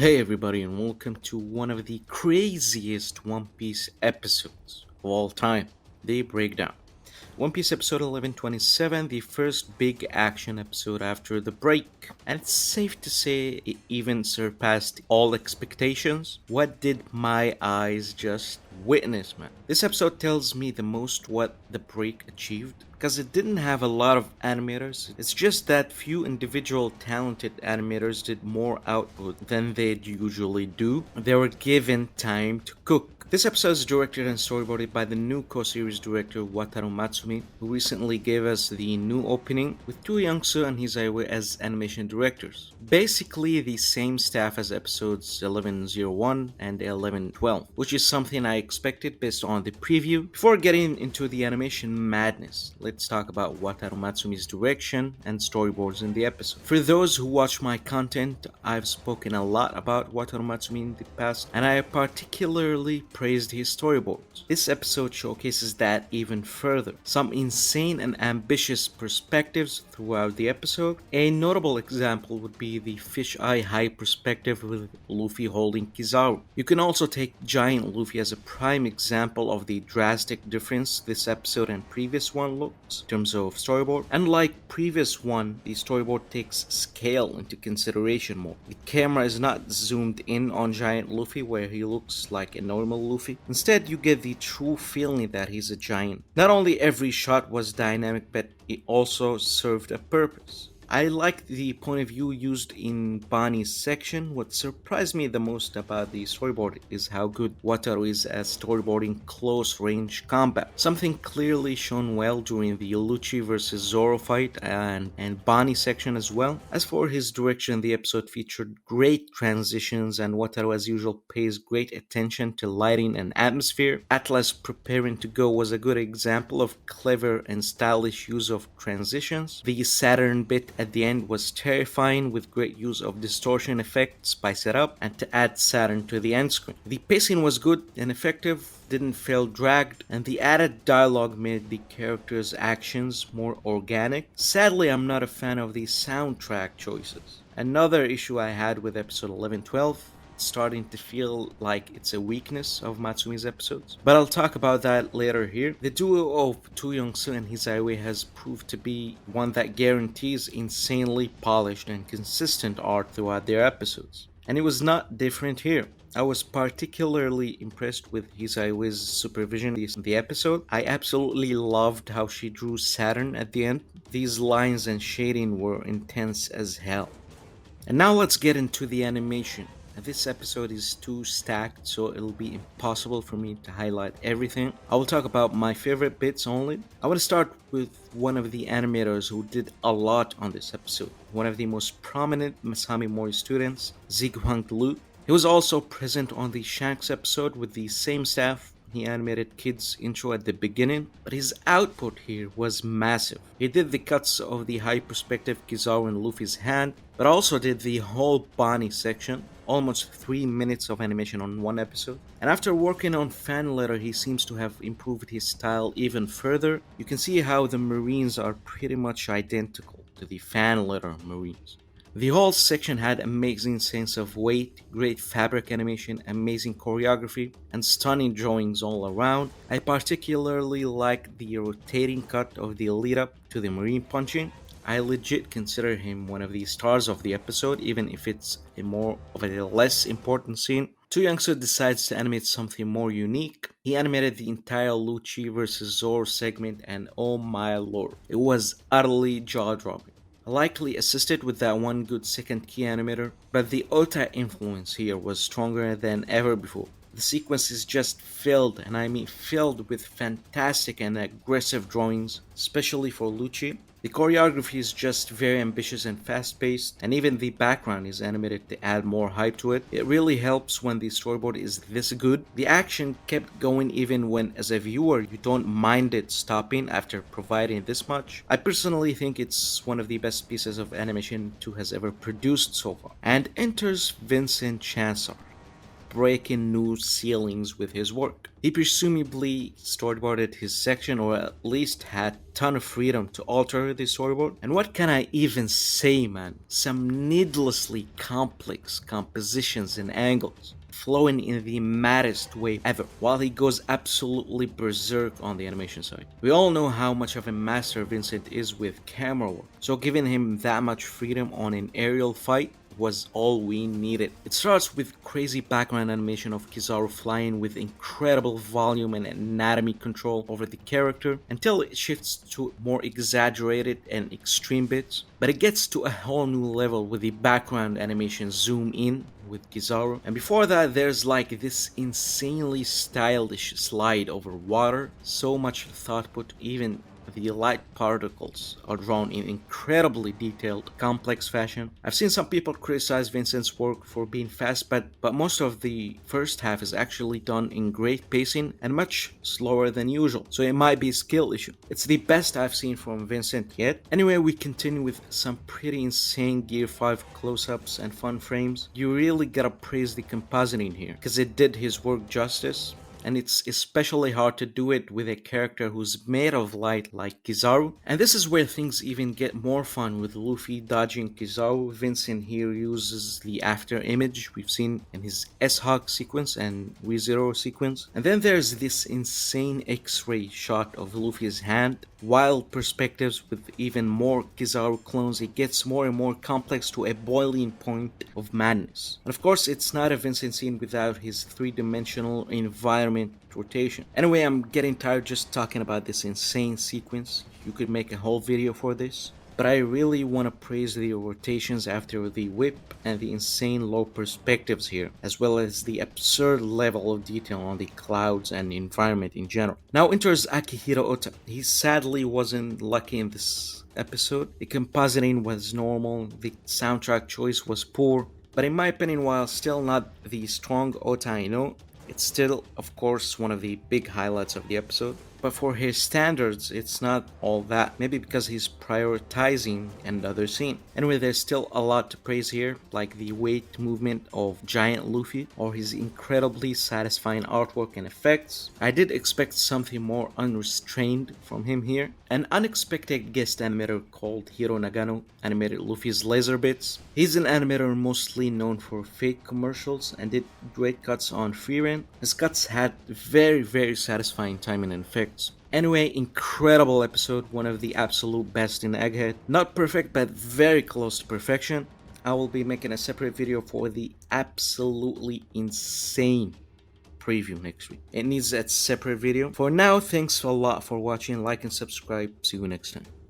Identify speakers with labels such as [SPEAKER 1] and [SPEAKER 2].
[SPEAKER 1] Hey everybody, and welcome to one of the craziest One Piece episodes of all time, the breakdown. One Piece episode 1127, the first big action episode after the break. And it's safe to say it even surpassed all expectations. What did my eyes just witness, man? This episode tells me the most what the break achieved because it didn't have a lot of animators. It's just that few individual talented animators did more output than they'd usually do. They were given time to cook. This episode is directed and storyboarded by the new co-series director Wataru Matsumi, who recently gave us the new opening with Tu Young-soo and Hisaiwe as animation directors. Basically the same staff as episodes 1101 and 1112, which is something I expected based on the preview. Before getting into the animation madness, let's talk about Wataru Matsumi's direction and storyboards in the episode. For those who watch my content, I've spoken a lot about Wataru Matsumi in the past, and I particularly praised his storyboards. This episode showcases that even further. Some insane and ambitious perspectives throughout the episode. A notable example would be the fisheye high perspective with Luffy holding Kizaru. You can also take giant Luffy as a prime example of the drastic difference this episode and previous one looks in terms of storyboard. Unlike previous one, the storyboard takes scale into consideration more. The camera is not zoomed in on giant Luffy where he looks like a normal Luffy. Instead, you get the true feeling that he's a giant. Not only every shot was dynamic, but it also served a purpose. I liked the point of view used in Bonnie's section. What surprised me the most about the storyboard is how good Wataru is at storyboarding close-range combat. Something clearly shown well during the Lucci vs Zoro fight and Bonnie section as well. As for his direction, the episode featured great transitions and Wataru as usual pays great attention to lighting and atmosphere. Atlas preparing to go was a good example of clever and stylish use of transitions. The Saturn bit at the end was terrifying with great use of distortion effects to spice it up and to add Saturn to the end screen. The pacing was good and effective, didn't feel dragged, and the added dialogue made the characters' actions more organic. Sadly, I'm not a fan of the soundtrack choices. Another issue I had with episode 1112, starting to feel like it's a weakness of Matsumi's episodes. But I'll talk about that later here. The duo of Tu Young-soo and Hisaiwe has proved to be one that guarantees insanely polished and consistent art throughout their episodes. And it was not different here. I was particularly impressed with Hisaiwe's supervision in the episode. I absolutely loved how she drew Saturn at the end. These lines and shading were intense as hell. And now let's get into the animation. This episode is too stacked, so it'll be impossible for me to highlight everything. I will talk about my favorite bits only. I want to start with one of the animators who did a lot on this episode. One of the most prominent Masami Mori students, Zigwang Lu. He was also present on the Shanks episode with the same staff. He animated Kid's intro at the beginning, but his output here was massive. He did the cuts of the high perspective Kizaru and Luffy's hand, but also did the whole Bonnie section, almost 3 minutes of animation on one episode. And after working on Fan Letter, he seems to have improved his style even further. You can see how the Marines are pretty much identical to the Fan Letter Marines. The whole section had amazing sense of weight, great fabric animation, amazing choreography, and stunning drawings all around. I particularly like the rotating cut of the lead up to the marine punching. I legit consider him one of the stars of the episode, even if it's a more of a less important scene. Tu Young-soo decides to animate something more unique. He animated the entire Lucci vs Zoro segment, and oh my lord, it was utterly jaw-dropping. I likely assisted with that one good second key animator, but the Ota influence here was stronger than ever before. The sequence is just filled, and I mean filled with fantastic and aggressive drawings, especially for Lucci. The choreography is just very ambitious and fast-paced, and even the background is animated to add more hype to it. It really helps when the storyboard is this good. The action kept going even when, as a viewer, you don't mind it stopping after providing this much. I personally think it's one of the best pieces of animation 2 has ever produced so far. And enters Vincent Chansard. breaking new ceilings with his work. He presumably storyboarded his section, or at least had ton of freedom to alter the storyboard. And what can I even say, man? Some needlessly complex compositions and angles, flowing in the maddest way ever, while he goes absolutely berserk on the animation side. We all know how much of a master Vincent is with camera work, so giving him that much freedom on an aerial fight was all we needed. It starts with crazy background animation of Kizaru flying with incredible volume and anatomy control over the character, until it shifts to more exaggerated and extreme bits. But it gets to a whole new level with the background animation zoom in with Kizaru, and before that there's like this insanely stylish slide over water. So much thought put, even the light particles are drawn in incredibly detailed, complex fashion. I've seen some people criticize Vincent's work for being fast, but most of the first half is actually done in great pacing and much slower than usual, so it might be a skill issue. It's the best I've seen from Vincent yet. Anyway, we continue with some pretty insane Gear 5 close-ups and fun frames. You really gotta praise the compositing here, because it did his work justice. And it's especially hard to do it with a character who's made of light like Kizaru. And this is where things even get more fun, with Luffy dodging Kizaru. Vincent here uses the after image we've seen in his S-Hawk sequence and ReZero sequence. And then there's this insane X-ray shot of Luffy's hand, wild perspectives with even more Kizaru clones. It gets more and more complex to a boiling point of madness. And of course, it's not a Vincent scene without his three-dimensional environment rotation. Anyway, I'm getting tired just talking about this insane sequence. You could make a whole video for this, but I really want to praise the rotations after the whip and the insane low perspectives here, as well as the absurd level of detail on the clouds and the environment in general. Now enters Akihiro Ota. He sadly wasn't lucky in this episode. The compositing was normal, the soundtrack choice was poor, but in my opinion, while still not the strong Ota I know, it's still, of course, one of the big highlights of the episode. But for his standards, it's not all that. Maybe because he's prioritizing another scene. Anyway, there's still a lot to praise here, like the weight movement of giant Luffy, or his incredibly satisfying artwork and effects. I did expect something more unrestrained from him here. An unexpected guest animator called Hiro Nagano animated Luffy's laser bits. He's an animator mostly known for fake commercials and did great cuts on Freerun. His cuts had very satisfying timing and effects. Anyway, incredible episode, one of the absolute best in Egghead. Not perfect, but very close to perfection. I will be making a separate video for the absolutely insane preview next week. It needs a separate video. For now, thanks a lot for watching. Like and subscribe. See you next time.